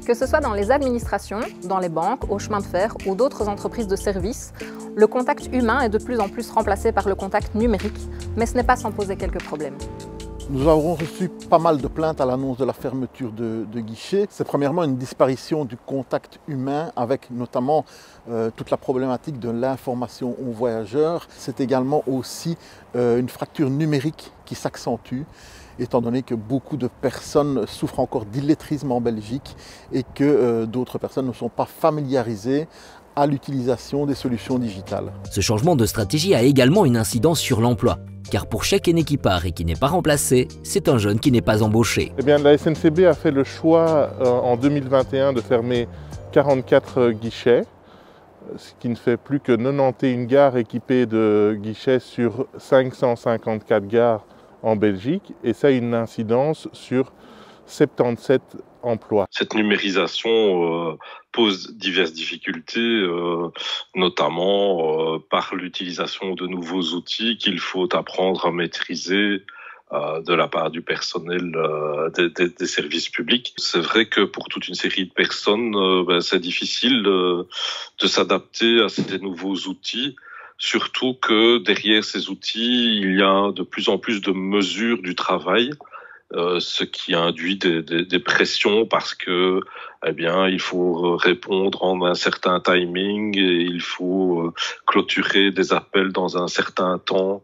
Que ce soit dans les administrations, dans les banques, au chemin de fer ou d'autres entreprises de services, le contact humain est de plus en plus remplacé par le contact numérique, mais ce n'est pas sans poser quelques problèmes. Nous avons reçu pas mal de plaintes à l'annonce de la fermeture de guichets. C'est premièrement une disparition du contact humain avec notamment toute la problématique de l'information aux voyageurs. C'est également aussi une fracture numérique qui s'accentue, étant donné que beaucoup de personnes souffrent encore d'illettrisme en Belgique et que d'autres personnes ne sont pas familiarisées à l'utilisation des solutions digitales. Ce changement de stratégie a également une incidence sur l'emploi. Car pour chaque aîné qui part et qui n'est pas remplacé, c'est un jeune qui n'est pas embauché. Eh bien, la SNCB a fait le choix en 2021 de fermer 44 guichets, ce qui ne fait plus que 91 gares équipées de guichets sur 554 gares en Belgique, et ça a une incidence sur 77 emplois. Cette numérisation pose diverses difficultés, notamment par l'utilisation de nouveaux outils qu'il faut apprendre à maîtriser de la part du personnel des services publics. C'est vrai que pour toute une série de personnes, c'est difficile de s'adapter à ces nouveaux outils. Surtout que derrière ces outils, il y a de plus en plus de mesures du travail, ce qui induit des pressions parce que, eh bien, il faut répondre en un certain timing et il faut clôturer des appels dans un certain temps.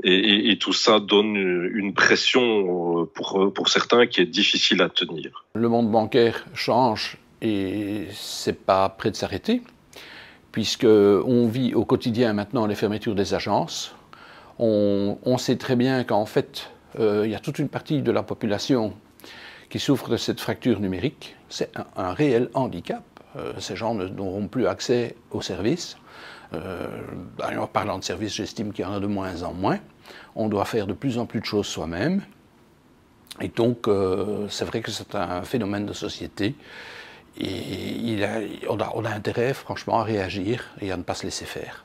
Et tout ça donne une pression pour certains qui est difficile à tenir. Le monde bancaire change et c'est pas près de s'arrêter, puisqu'on vit au quotidien maintenant les fermetures des agences. On sait très bien qu'en fait, il y a toute une partie de la population qui souffre de cette fracture numérique. C'est un réel handicap. Ces gens n'auront plus accès aux services. En parlant de services, j'estime qu'il y en a de moins en moins. On doit faire de plus en plus de choses soi-même. Et donc, c'est vrai que c'est un phénomène de société. Et on a intérêt, franchement, à réagir et à ne pas se laisser faire.